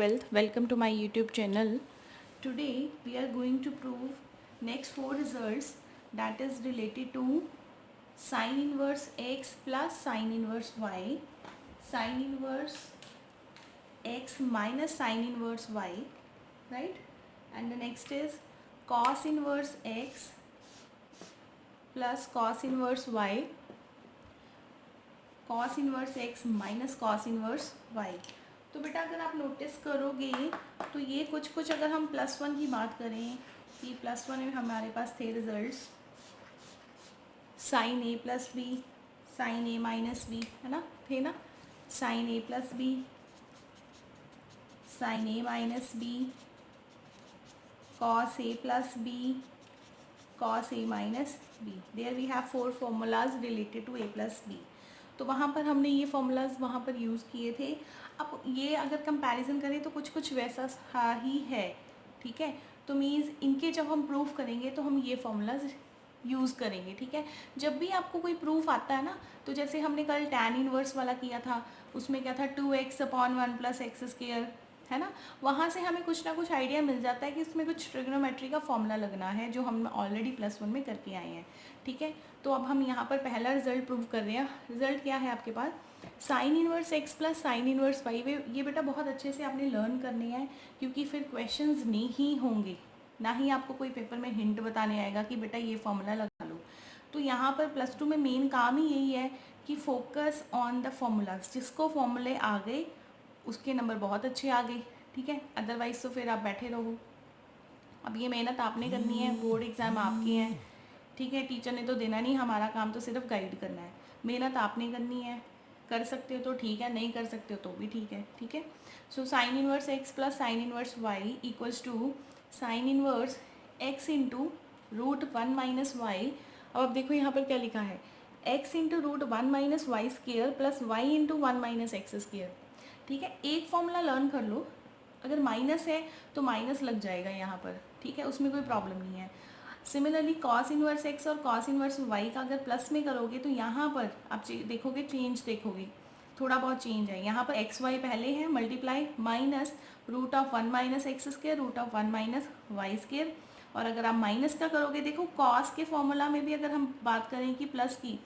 12th. Welcome to my YouTube channel. Today we are going to prove next 4 results, that is related to sin inverse x plus sin inverse y, sin inverse x minus sin inverse y, right? And the next is cos inverse x plus cos inverse y, cos inverse x minus cos inverse y. तो बेटा अगर आप notice करोगे तो ये कुछ अगर हम +1 की बात करें कि +1 में हमारे पास थे results sine A plus B, sine A minus B, है ना, थे ना, sine A plus B, sine A minus B, cos A plus B, cos A minus B. There we have 4 formulas related to A plus B. तो वहाँ पर हमने ये formulas वहाँ पर यूज़ किए थे. अब ये अगर कंपैरिजन करें तो कुछ वैसा ही है, ठीक है. तो मीन्स इनके जब हम प्रूफ करेंगे तो हम ये फॉर्मूलाज यूज़ करेंगे, ठीक है. जब भी आपको कोई प्रूफ आता है ना, तो जैसे हमने कल टैन इनवर्स वाला किया था, उसमें क्या था 2x/1 + x², है ना. वहाँ से हमें कुछ ना कुछ आइडिया मिल जाता है कि इसमें कुछ ट्रिग्नोमेट्री का फॉर्मूला लगना है, जो हम ऑलरेडी +1 में करके आए हैं, ठीक है. तो अब हम यहाँ पर पहला रिजल्ट प्रूव कर रहे हैं. रिजल्ट क्या है आपके पास, sine inverse x plus sine inverse y. ये बेटा बहुत अच्छे से आपने लर्न करने हैं, क्योंकि फिर क्वेश्चंस नहीं होंगे, ना ही आपको कोई पेपर में हिंट बताने आएगा कि बेटा ये फॉर्मूला लगा लो. तो यहाँ पर +2 में मेन काम ही यही है कि फोकस ऑन द फॉर्मूलाज. जिसको फॉर्मूले आ गए उसके नंबर बहुत अच्छे आ गए, ठीक है. अदरवाइज़ तो फिर आप बैठे रहो. अब ये मेहनत आपने करनी है, बोर्ड एग्ज़ाम आपके हैं, ठीक है. टीचर ने तो देना नहीं, हमारा काम तो सिर्फ गाइड करना है. मेहनत आपने करनी है. कर सकते हो तो ठीक है, नहीं कर सकते हो तो भी ठीक है, ठीक है. So sine inverse x plus sine inverse y equals to sine inverse x into √1 minus y. अब देखो यहाँ पर क्या लिखा है, x into √1 minus y square plus y into 1 minus x square, ठीक है. एक फॉर्मूला लर्न कर लो, अगर माइनस है तो माइनस लग जाएगा यहाँ पर, ठीक है, उसमें कोई प्रॉब्लम नहीं है. सिमिलरली कॉस इनवर्स एक्स और कॉस इनवर्स वाई का अगर प्लस में करोगे तो यहाँ पर आप देखोगे चेंज, देखोगे थोड़ा बहुत चेंज है. यहाँ पर एक्स वाई पहले है multiply minus √1 minus x², √1 minus y². और अगर आप माइनस का करोगे, देखो कॉस के फॉर्मूला में भी अगर हम बात करें कि प्लस की,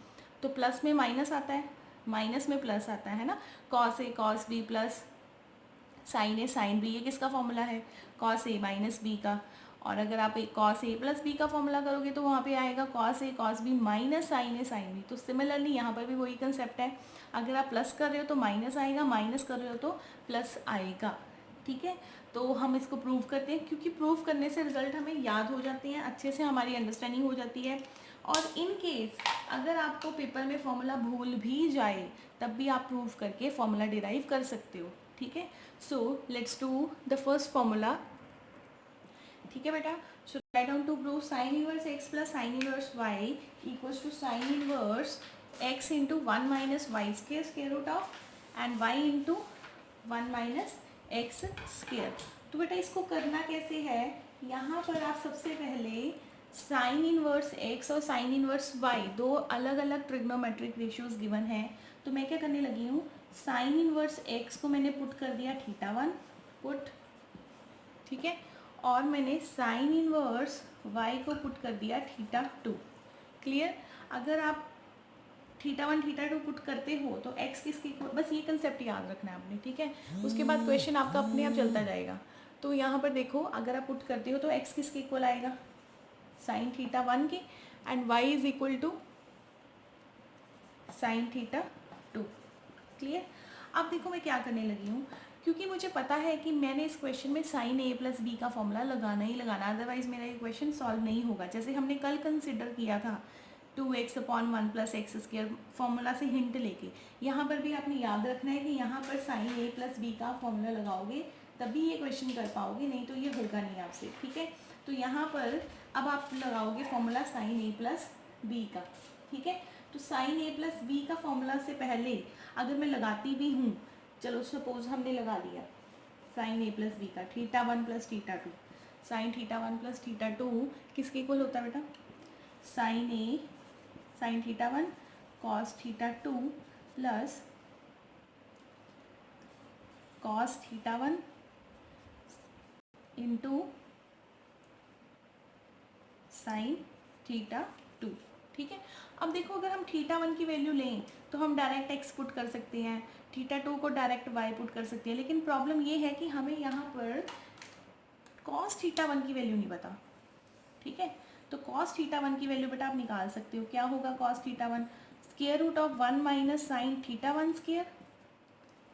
तो प्लस में माइनस आता है, माइनस में प्लस आता है ना. Cos A cos B plus sign a sine B, ये किसका फॉर्मूला है, कॉस ए माइनस बी का. और अगर आप एक कॉस ए प्लस बी का फॉर्मूला करोगे तो वहाँ पे आएगा cos A cos B minus sign a sine B. तो सिमिलरली यहाँ पर भी वही कंसेप्ट है. अगर आप प्लस कर रहे हो तो माइनस आएगा, माइनस कर रहे हो तो प्लस आएगा, ठीक है. तो हम इसको प्रूव करते हैं, क्योंकि प्रूव करने से रिजल्ट हमें याद हो जाते हैं, अच्छे से हमारी अंडरस्टैंडिंग हो जाती है. और इन केस अगर आपको पेपर में फॉर्मूला भूल भी जाए तब भी आप प्रूव करके फॉर्मूला डिराइव कर सकते हो, ठीक है. So let's do the first formula, ठीक है बेटा. So write down to prove sine inverse x plus sine inverse y equals to sine inverse x into 1 minus y square root of and y into 1 minus x square. तो बेटा इसको करना कैसे है, यहाँ पर आप सबसे पहले साइन इनवर्स एक्स और साइन इनवर्स वाई दो अलग अलग ट्रिग्नोमेट्रिक रेशियोज गिवन है. तो मैं क्या करने लगी हूँ, साइन इनवर्स एक्स को मैंने पुट कर दिया θ1 पुट, ठीक है. और मैंने साइन इनवर्स वाई को पुट कर दिया θ2. क्लियर. अगर आप θ1 θ2 पुट करते हो तो x किसके, बस ये कंसेप्ट याद रखना है आपने, ठीक है. उसके बाद क्वेश्चन आपका अपने आप चलता जाएगा. तो यहाँ पर देखो अगर आप पुट करते हो तो x किसके इक्वल आएगा, साइन θ1 के, and y is equal to sine θ2. Clear. अब देखो मैं क्या करने लगी हूँ, क्योंकि मुझे पता है कि मैंने इस क्वेश्चन में साइन ए प्लस बी का फॉर्मूला लगाना ही लगाना, अदरवाइज मेरा ये क्वेश्चन सॉल्व नहीं होगा. जैसे हमने कल कंसिडर किया था 2x/1 + x² फॉर्मूला से हिंट लेके, यहाँ पर भी आपने याद रखना है कि यहाँ पर साइन ए प्लस बी का फॉर्मूला लगाओगे तभी ये क्वेश्चन कर पाओगे, नहीं तो ये होगा नहीं आपसे, ठीक है. तो यहाँ पर अब आप लगाओगे formula sine A plus B का, ठीक है. तो साइन ए प्लस बी का फॉर्मूला से पहले अगर मैं लगाती भी हूँ, चलो सपोज हमने लगा दिया साइन ए प्लस बी का θ1 + θ2. साइन θ1 + θ2 किसके इक्वल होता है बेटा, sine a sine θ1 cos θ2 plus cos θ1 into sine theta two. ठीक है, अब देखो अगर हम थीटा वन की वैल्यू लें तो हम डायरेक्ट एक्स पुट कर सकते हैं, थीटा टू को डायरेक्ट वाई पुट कर सकते हैं, लेकिन प्रॉब्लम ये है कि हमें यहाँ पर कॉस थीटा वन की वैल्यू नहीं पता। ठीक है, तो कॉस थीटा वन की वैल्यू बेटा आप निकाल सकते हो। क्या होगा cos theta one? Square root of 1 minus sine theta one square,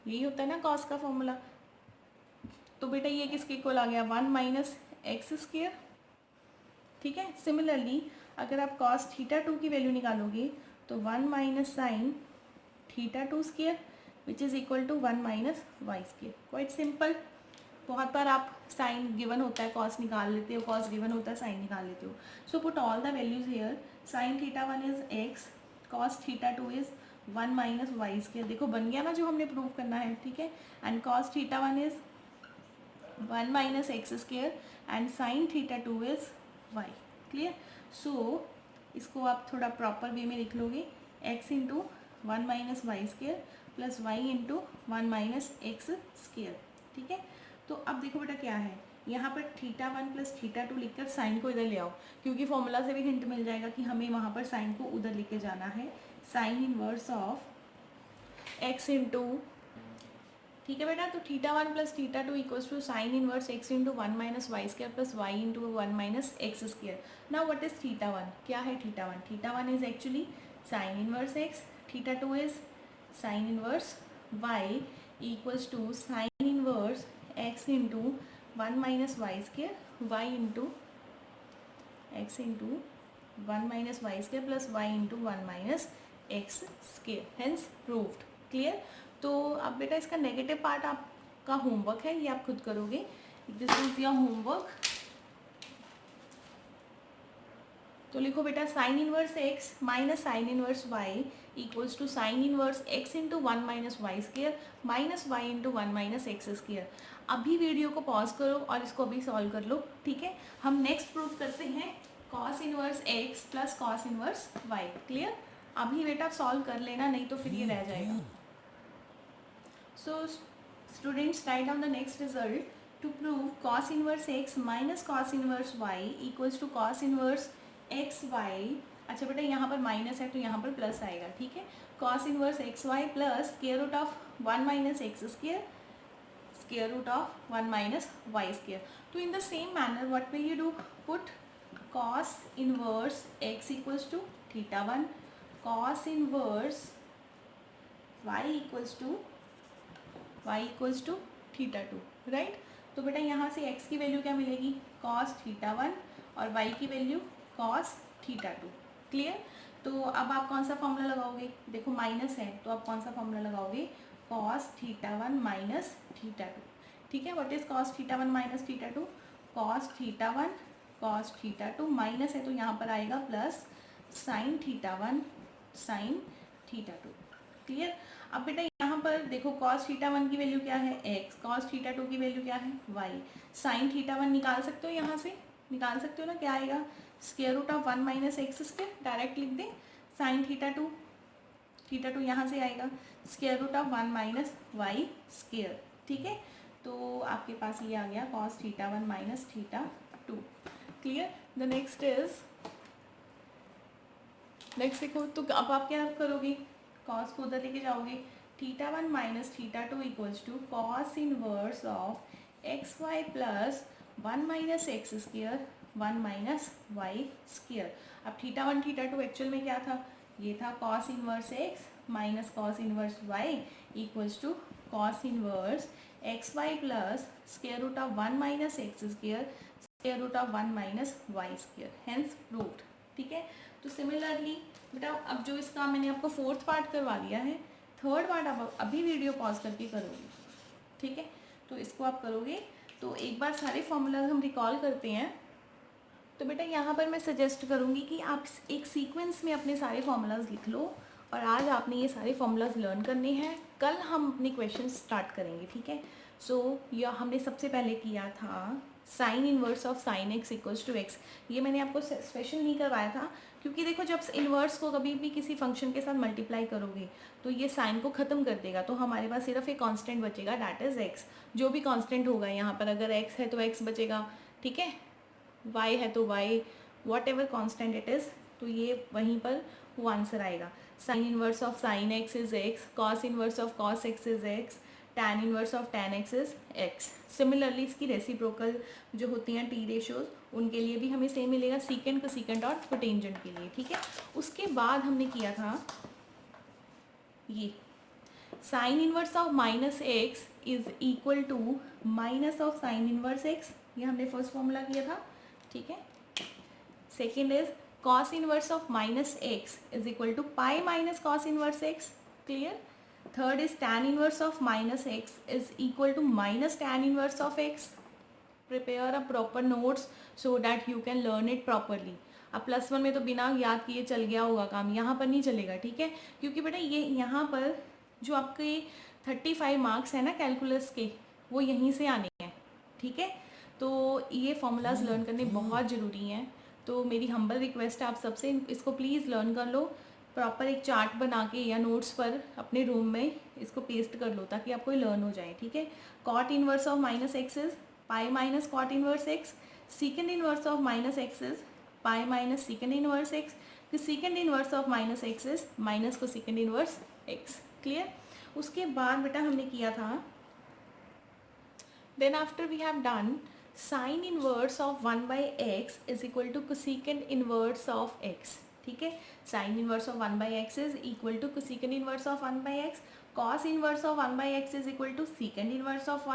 यही होता है ना कॉस का फॉर्मूला। तो बेटा ये किसके इक्वल आ गया? 1 माइनस एक्स स्क्वायर। ठीक है, सिमिलरली अगर आप कॉस थीटा टू की वैल्यू निकालोगे तो 1 minus sine theta two square which is equal to 1 minus y square. Quite simple. बहुत बार आप साइन गिवन होता है कॉस निकाल लेते हो, कॉस गिवन होता है साइन निकाल लेते हो। So put all the values here. Sine theta one is x, cos theta two is 1 minus y square. देखो बन गया ना जो हमने प्रूव करना है। ठीक है, and cos theta one is 1 minus x square and sine theta two is y. Clear? So इसको आप थोड़ा प्रॉपर वे में लिख लोगे, x into 1 minus y square plus y into 1 minus x square. ठीक है, तो अब देखो बेटा क्या है, यहाँ पर theta one plus theta to लिखकर साइन को इधर ले आओ, क्योंकि फॉर्मूला से भी हिंट मिल जाएगा कि हमें वहाँ पर साइन को उधर लेके जाना है। Sine inverse of x into, ठीक है बेटा, तो theta one plus theta two equals to sine inverse x into 1 minus y square plus y into 1 minus x square. Now what is theta one? क्या है theta one? Theta one is actually sine inverse x, theta two is sine inverse y equals to sine inverse x into 1 minus y square, y into x into 1 minus y square plus y into 1 minus x square, hence proved. Clear? तो अब बेटा इसका negative part आपका homework है, ये आप खुद करोगे। This is your homework. तो लिखो बेटा sine inverse x minus sine inverse y equals to sine inverse x into 1 minus y square minus y into 1 minus x square. अभी वीडियो को पॉज करो और इसको अभी सॉल्व कर लो। ठीक है, हम नेक्स्ट प्रूव करते हैं cos inverse x plus cos inverse y. Clear? अभी बेटा सॉल्व कर लेना, नहीं तो फिर ये रह जाएगा। So students write down the next result. To prove cos inverse x minus cos inverse y equals to cos inverse x y। अच्छा बेटा यहाँ पर माइनस है तो यहाँ पर प्लस आएगा। ठीक है, cos inverse x y plus square root of 1 minus x square square root of 1 minus y square. तो in the same manner what will you do? Put cos inverse x equals to theta 1, cos inverse y equals to theta two, right? तो बेटा यहाँ से x की value क्या मिलेगी? cos theta one, और y की value cos theta two. Clear? तो अब आप कौन सा फॉर्मूला लगाओगे? देखो माइनस है तो आप कौन सा फॉर्मूला लगाओगे? cos theta one minus theta two. ठीक है, what is cos theta one minus theta to? cos theta one cos theta two, minus है तो यहाँ पर आएगा plus sign theta one sine theta two. Clear? अब बेटा यहाँ पर देखो cos थीटा वन की वैल्यू क्या है? x, cos थीटा टू की वैल्यू क्या है? y। साइन थीटा वन निकाल सकते हो, यहाँ से निकाल सकते हो ना, क्या आएगा? Square root of 1 minus x square, direct लिख दें। साइन थीटा टू यहाँ से आएगा square root of 1 minus y square. ठीक है, तो आपके पास ये आ गया cos theta one minus theta two. Clear? The next देखो, तो अब आप क्या करोगे? कॉस को उधर लेके जाओगे, theta one minus theta two equals to cos inverse of x y plus 1 minus x square 1 minus y square. अब theta one theta two actual में क्या था? ये था cos inverse x minus cos inverse y equals to cos inverse x y plus square root of 1 minus x square square root of 1 minus y square, hence proved. ठीक है, तो similarly बेटा अब जो इसका मैंने आपको फोर्थ पार्ट करवा दिया है, थर्ड पार्ट आप अभी वीडियो पॉज करके करोगे। ठीक है, तो इसको आप करोगे। तो एक बार सारे फॉर्मूलाज हम रिकॉल करते हैं। तो बेटा यहाँ पर मैं सजेस्ट करूँगी कि आप एक सीक्वेंस में अपने सारे फॉर्मूलाज लिख लो, और आज आपने ये सारे फॉर्मूलाज लर्न करने हैं, कल हम अपने क्वेश्चन स्टार्ट करेंगे। ठीक है, सो यह हमने सबसे पहले किया था sine inverse of sine x equals to x. ये मैंने आपको स्पेशल नहीं करवाया था, क्योंकि देखो जब इन्वर्स को कभी भी किसी फंक्शन के साथ मल्टीप्लाई करोगे तो ये साइन को ख़त्म कर देगा, तो हमारे पास सिर्फ एक कांस्टेंट बचेगा, दैट इज़ एक्स। जो भी कांस्टेंट होगा यहाँ पर, अगर एक्स है तो एक्स बचेगा, ठीक है, वाई है तो y, whatever constant it is, तो ये वहीं पर वो आंसर आएगा। Sine inverse of sine x is x, cos inverse of cos x is x, tan inverse of tan x is x. Similarly इसकी रेसिप्रोकल जो होती हैं टी रेशियोज, उनके लिए भी हमें सेम मिलेगा, सीकेंड को सीकेंड और कोटेंजेंट के लिए, ठीक है। उसके बाद हमने किया था ये sine inverse of minus x is equal to minus of sine inverse x, ये हमने फर्स्ट फॉर्मूला किया था, ठीक है। Second is cos inverse of minus x is equal to pi minus cos inverse x, clear. Third is tan inverse of minus x is equal to minus tan inverse of x. Prepare a proper notes so that you can learn it properly. अब +1 में तो बिना याद किए चल गया होगा काम, यहाँ पर नहीं चलेगा, ठीक है, क्योंकि बेटा ये यहाँ पर जो आपके 35 मार्क्स है ना कैलकुलस के, वो यहीं से आने हैं, ठीक है। तो ये फॉर्मूलाज लर्न करने बहुत ज़रूरी हैं, तो मेरी हम्बल रिक्वेस्ट है आप सबसे, इसको प्लीज़ लर्न कर लो, प्रॉपर एक चार्ट बना के या नोट्स पर अपने रूम में इसको पेस्ट कर लो ताकि आपको लर्न हो जाए, ठीक है। Cot inverse of minus x is pi minus cot inverse x, secant inverse of minus x is pi minus secant inverse x, फिर secant inverse of minus x is minus cosecant inverse x, clear. उसके बाद बेटा हमने किया था, then after we have done sine inverse of 1 by x is equal to cosecant inverse of x, ठीक है। Sine inverse of 1 by x is equal to cosecant inverse of 1 by x, cos inverse of 1 by x is equal to secant inverse of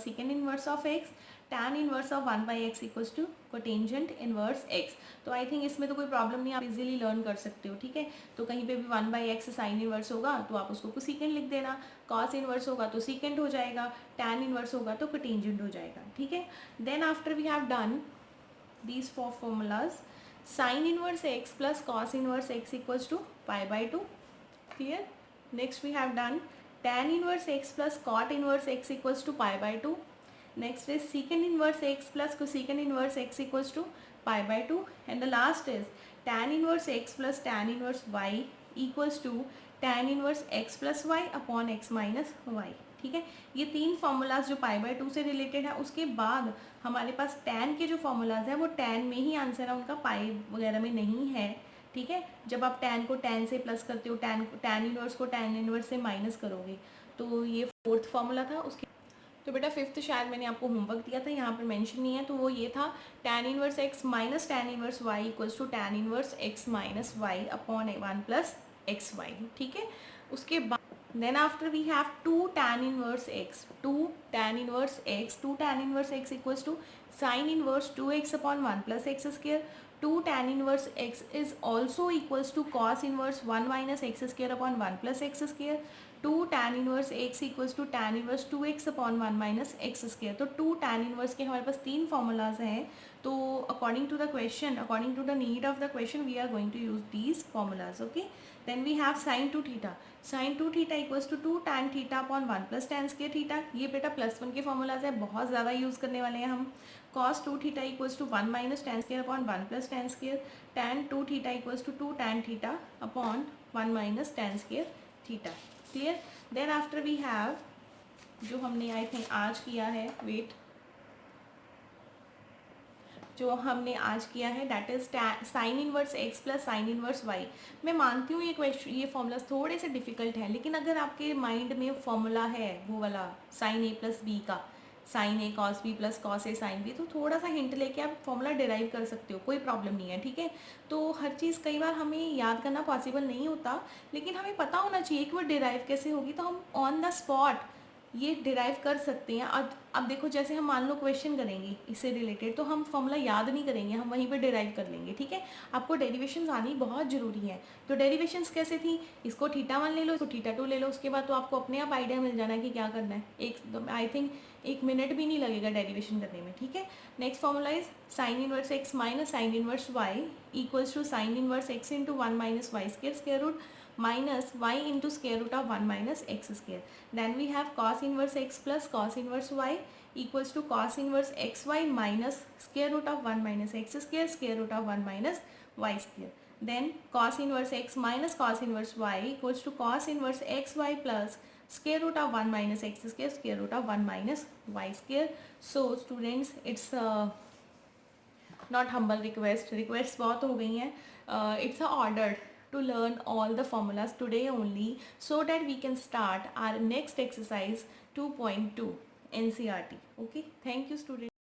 secant inverse of x, tan inverse of 1 by x equals to cotangent inverse x. तो I think इसमें तो कोई problem नहीं, आप easily learn कर सकते हो, ठीक है। तो कहीं पे भी 1 बाई एक्स साइन इन्वर्स होगा तो आप उसको कोसेकेंड लिख देना, कॉस इन्वर्स होगा तो सेकेंड हो जाएगा, tan इन्वर्स होगा तो कोटेंजेंट हो जाएगा, ठीक है। Then after we have done these 4 formulas, sine inverse x plus cos inverse x equals to pi by 2, clear. Next we have done tan inverse x plus cot inverse x equals to pi by 2. Next is secant inverse x plus cosecant inverse x equals to pi by 2, and the last is tan inverse x plus tan inverse y equals to tan inverse x plus y upon x minus y, ठीक है। ये 3 formulas जो पाई by 2 से related है। उसके बाद हमारे पास tan के जो फॉर्मूलाज हैं वो tan में ही आंसर है उनका, पाई वगैरह में नहीं है, ठीक है। जब आप tan को tan से प्लस करते हो, tan इनवर्स को tan इनवर्स से माइनस करोगे, तो ये 4th फॉर्मूला था। उसके तो बेटा 5th शायद मैंने आपको होमवर्क दिया था, यहाँ पर मेंशन नहीं है, तो वो ये था tan inverse x minus tan inverse y equals to tan inverse x minus y upon 1 plus x y, ठीक है। उसके बाद then after we have 2 tan inverse x, 2 tan inverse x, 2 tan inverse x equals to sine inverse 2x upon 1 plus x square, 2 tan inverse x is also equals to cos inverse 1 minus x square upon 1 plus x square, 2 tan inverse x equals to tan inverse 2x upon 1 minus x square. तो 2 tan inverse के हमारे पास 3 formulas हैं, तो according to the question, according to the need of the question, we are going to use these formulas, okay. Then we have sine 2 theta, sine 2 theta equals to 2 tan theta upon 1 plus tan square theta. ये बेटा +1 के formulas है, बहुत ज़्यादा use करने वाले हैं हम। cos 2 theta equals to 1 minus tan square upon 1 plus tan square, tan 2 theta equals to 2 tan theta upon 1 minus tan square theta, clear. Then after we have, जो हमने आई थिंक आज किया है, वेट, जो हमने आज किया है that is sine inverse x plus sine inverse y। मैं मानती हूँ ये क्वेश्चन, ये फॉर्मूला थोड़े से डिफिकल्ट है, लेकिन अगर आपके माइंड में फॉर्मूला है वो वाला साइन a प्लस बी का, sign A cos B plus cos A sine B, तो थोड़ा सा हिंट लेके आप फॉर्मूला डिराइव कर सकते हो, कोई प्रॉब्लम नहीं है, ठीक है। तो हर चीज़ कई बार हमें याद करना पॉसिबल नहीं होता, लेकिन हमें पता होना चाहिए कि वो डिराइव कैसे होगी, तो हम ऑन द स्पॉट ये डिराइव कर सकते हैं। अब देखो, जैसे हम मान लो क्वेश्चन करेंगे इससे रिलेटेड, तो हम फॉर्मूला याद नहीं करेंगे, हम वहीं पे डिराइव कर लेंगे, ठीक है। आपको डेरिवेशंस आनी बहुत ज़रूरी है। तो डेरिवेशंस कैसे थी, इसको θ1 ले लो, इसको θ2 ले लो, उसके बाद तो आपको अपने आप आइडिया मिल जाना है कि क्या करना है। एक आई थिंक 1 मिनट भी नहीं लगेगा डेरिवेशन करने में, ठीक है। Next formula is sine inverse x minus sine inverse y equals to sine inverse x into 1 minus y square root minus y into square root of 1 minus x square. Then we have cos inverse x plus cos inverse y equals to cos inverse xy minus square root of 1 minus x square root of 1 minus y square. Then cos inverse x minus cos inverse y equals to cos inverse xy plus square root of 1 minus x square root of 1 minus y square. So students, it's not humble request, requests बहुत हो गई हैं. It's a order to learn all the formulas today only, so that we can start our next exercise 2.2 NCERT. Okay, thank you students.